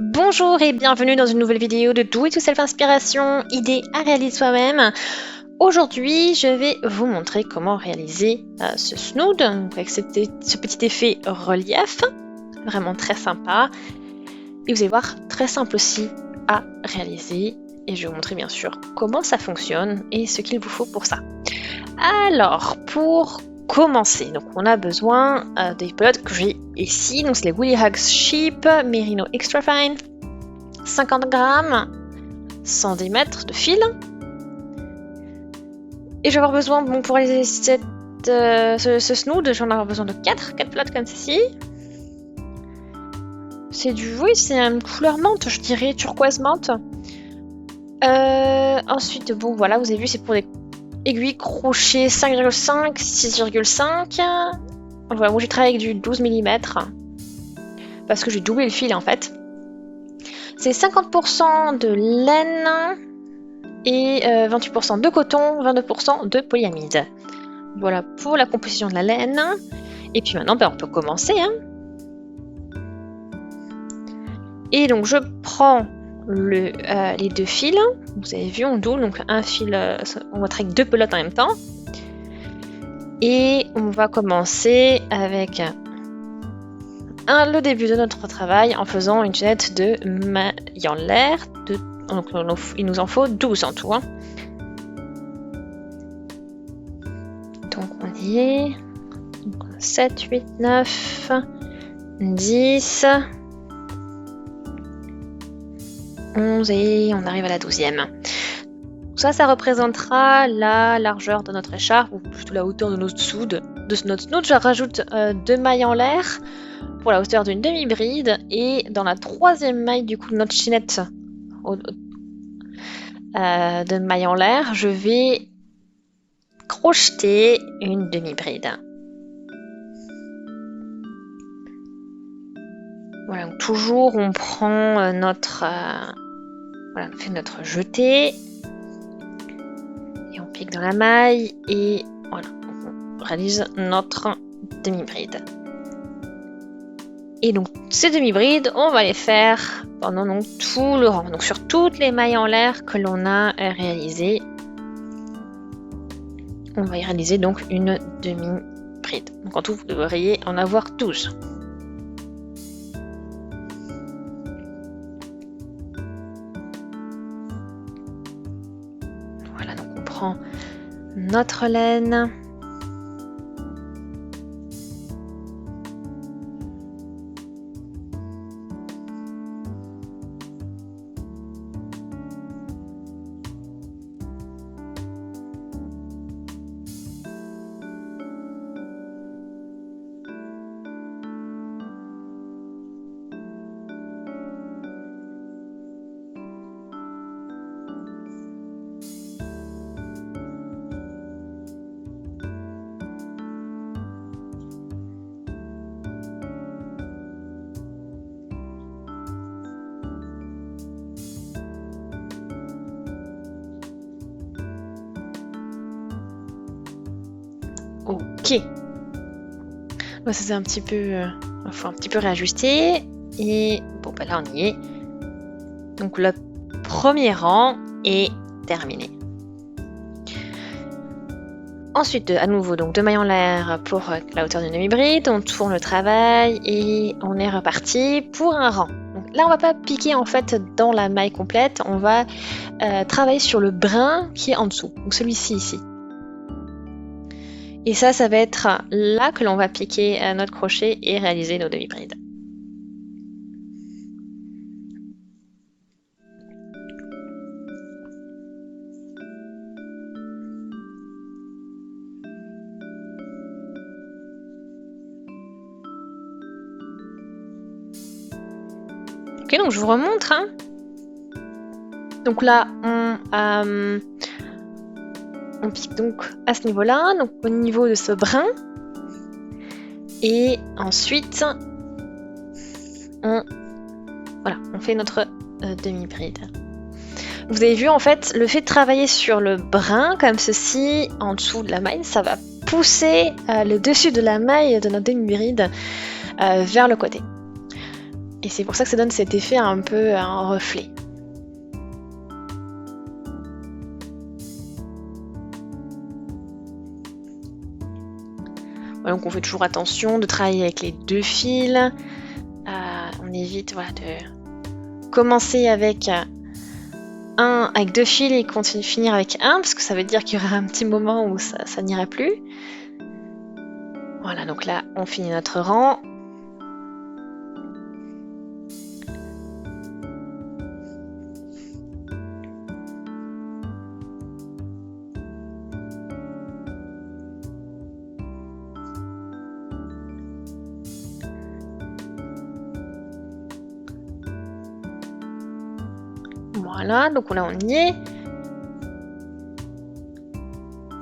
Bonjour et bienvenue dans une nouvelle vidéo de Do It Yourself Inspiration, idée à réaliser soi-même. Aujourd'hui, je vais vous montrer comment réaliser ce snood avec ce petit effet relief, vraiment très sympa. Et vous allez voir, très simple aussi à réaliser. Et je vais vous montrer bien sûr comment ça fonctionne et ce qu'il vous faut pour ça. Alors, pour commencer, donc on a besoin des pelotes que j'ai ici, donc c'est les Woolly Hugs Sheep Merino Extra Fine, 50 grammes, 110 mètres de fil. Et je vais avoir besoin, bon, pour réaliser ce snood, j'en ai besoin de 4 pelotes comme ceci. C'est une couleur menthe, je dirais, turquoise menthe. Ensuite, bon voilà, vous avez vu, c'est pour des aiguilles crochet 5,5, 6,5. Voilà, moi j'ai travaillé avec du 12 mm parce que j'ai doublé le fil en fait. C'est 50% de laine et 28% de coton, 22% de polyamide. Voilà pour la composition de la laine. Et puis maintenant, on peut commencer. Et donc je prends les deux fils. Vous avez vu, on double, donc un fil, on va travailler avec 2 pelotes en même temps. Et on va commencer avec le début de notre travail en faisant une chaînette de mailles en l'air. Donc il nous en faut 12 en tout. Donc on y est. Donc 7, 8, 9, 10, 11 et on arrive à la 12e. Ça représentera la largeur de notre écharpe, ou plutôt la hauteur de notre snood. Je rajoute 2 mailles en l'air pour la hauteur d'une demi-bride, et dans la 3e maille du coup de notre chaînette de mailles en l'air, je vais crocheter une demi-bride. Voilà, donc toujours on prend notre voilà, on fait notre jeté. On pique dans la maille et voilà, on réalise notre demi-bride. Et donc ces demi-brides, on va les faire pendant donc tout le rang, donc sur toutes les mailles en l'air que l'on a réalisées. On va y réaliser donc une demi-bride. Donc en tout, vous devriez en avoir 12. Voilà, donc on prend notre laine. Ok. Bon, ça c'est un petit peu, faut un petit peu réajuster. Et bon, là on y est. Donc le premier rang est terminé. Ensuite, à nouveau, donc 2 mailles en l'air pour la hauteur d'une demi-bride. On tourne le travail et on est reparti pour un rang. Donc là, on va pas piquer en fait dans la maille complète. On va travailler sur le brin qui est en dessous. Donc celui-ci ici. Et ça va être là que l'on va piquer notre crochet et réaliser nos demi-brides. Ok, donc je vous remontre. Donc là, on pique donc à ce niveau-là, donc au niveau de ce brin. Et ensuite, on fait notre demi-bride. Vous avez vu en fait, le fait de travailler sur le brin comme ceci, en dessous de la maille, ça va pousser le dessus de la maille de notre demi-bride vers le côté. Et c'est pour ça que ça donne cet effet un peu un reflet. Voilà, donc on fait toujours attention de travailler avec les 2 fils. On évite voilà, de commencer avec avec 2 fils et finir avec un, parce que ça veut dire qu'il y aura un petit moment où ça n'ira plus. Voilà, donc là, on finit notre rang. Voilà, donc là, on y est.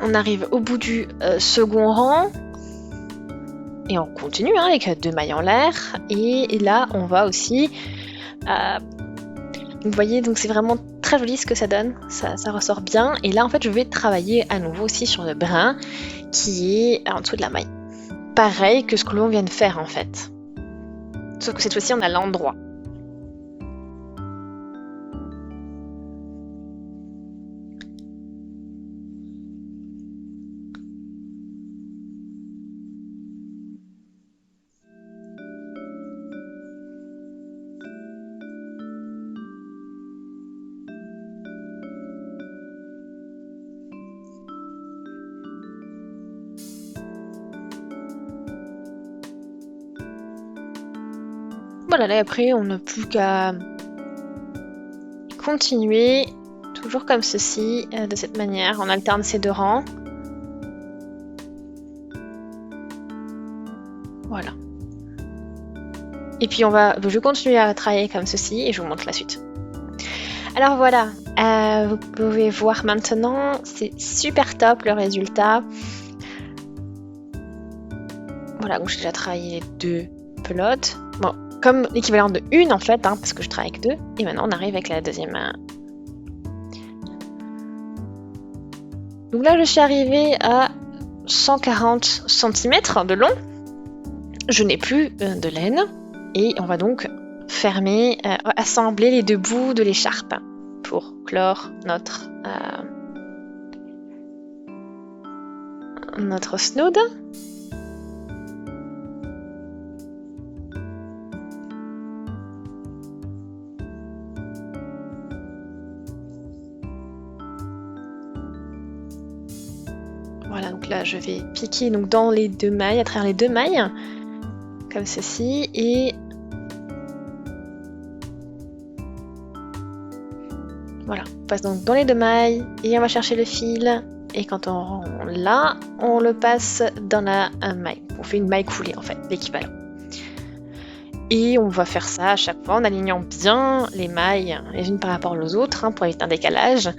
On arrive au bout du second rang. Et on continue hein, avec 2 mailles en l'air. Et là, on va aussi... vous voyez, donc c'est vraiment très joli ce que ça donne. Ça ressort bien. Et là, en fait, je vais travailler à nouveau aussi sur le brin qui est en dessous de la maille. Pareil que ce que l'on vient de faire, en fait. Sauf que cette fois-ci, on a l'endroit. Voilà, là après, on n'a plus qu'à continuer, toujours comme ceci, de cette manière. On alterne ces 2 rangs. Voilà. Et puis je vais continuer à travailler comme ceci et je vous montre la suite. Alors voilà, vous pouvez voir maintenant, c'est super top le résultat. Voilà, donc j'ai déjà travaillé les 2 pelotes. Bon, comme l'équivalent de 1 en fait, hein, parce que je travaille avec 2. Et maintenant on arrive avec la deuxième. Donc là je suis arrivée à 140 cm de long. Je n'ai plus de laine. Et on va donc fermer, assembler les 2 bouts de l'écharpe pour clore notre snood. Voilà, donc là je vais piquer donc, dans les 2 mailles, à travers les 2 mailles, comme ceci, et voilà, on passe donc dans les 2 mailles, et on va chercher le fil, et quand on l'a, on le passe dans la maille. On fait une maille coulée en fait, l'équivalent. Et on va faire ça à chaque fois en alignant bien les mailles les unes par rapport aux autres, hein, pour éviter un décalage.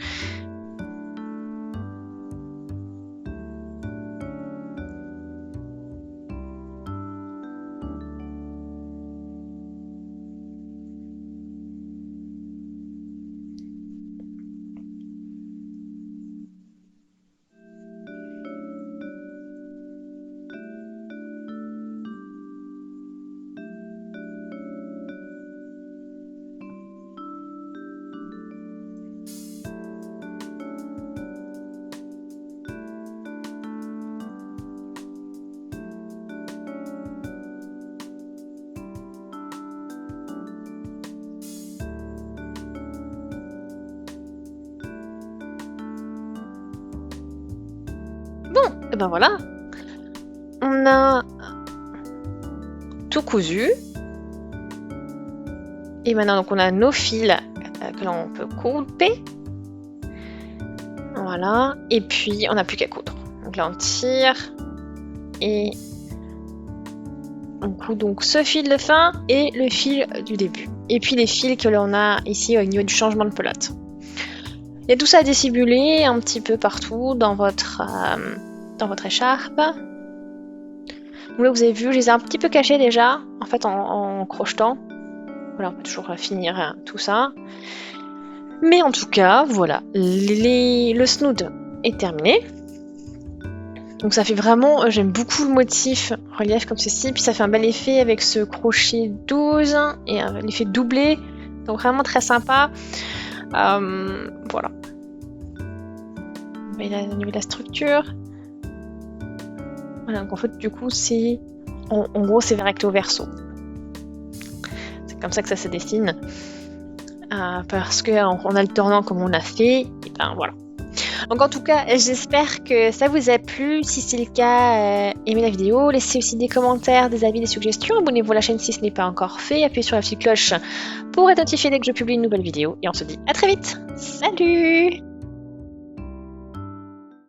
Bon, et ben voilà, on a tout cousu. Et maintenant, donc, on a nos fils que l'on peut couper. Voilà, et puis on n'a plus qu'à coudre. Donc là, on tire et on coud donc ce fil de fin et le fil du début. Et puis les fils que l'on a ici au niveau du changement de pelote. Il y a tout ça à dissimuler un petit peu partout dans votre écharpe. Donc là, vous avez vu, je les ai un petit peu cachés déjà, en fait, en crochetant. Voilà, on peut toujours finir tout ça. Mais en tout cas, voilà, le snood est terminé. Donc ça fait vraiment, j'aime beaucoup le motif relief comme ceci, puis ça fait un bel effet avec ce crochet 12 et l'effet doublé, donc vraiment très sympa. Voilà. Au niveau de la structure. Voilà, donc en fait du coup c'est, en gros c'est recto verso. C'est comme ça que ça se dessine. Parce qu'en alternant comme on a fait, et ben voilà. Donc en tout cas, j'espère que ça vous a plu. Si c'est le cas, aimez la vidéo, laissez aussi des commentaires, des avis, des suggestions. Abonnez-vous à la chaîne si ce n'est pas encore fait. Appuyez sur la petite cloche pour être notifié dès que je publie une nouvelle vidéo. Et on se dit à très vite. Salut!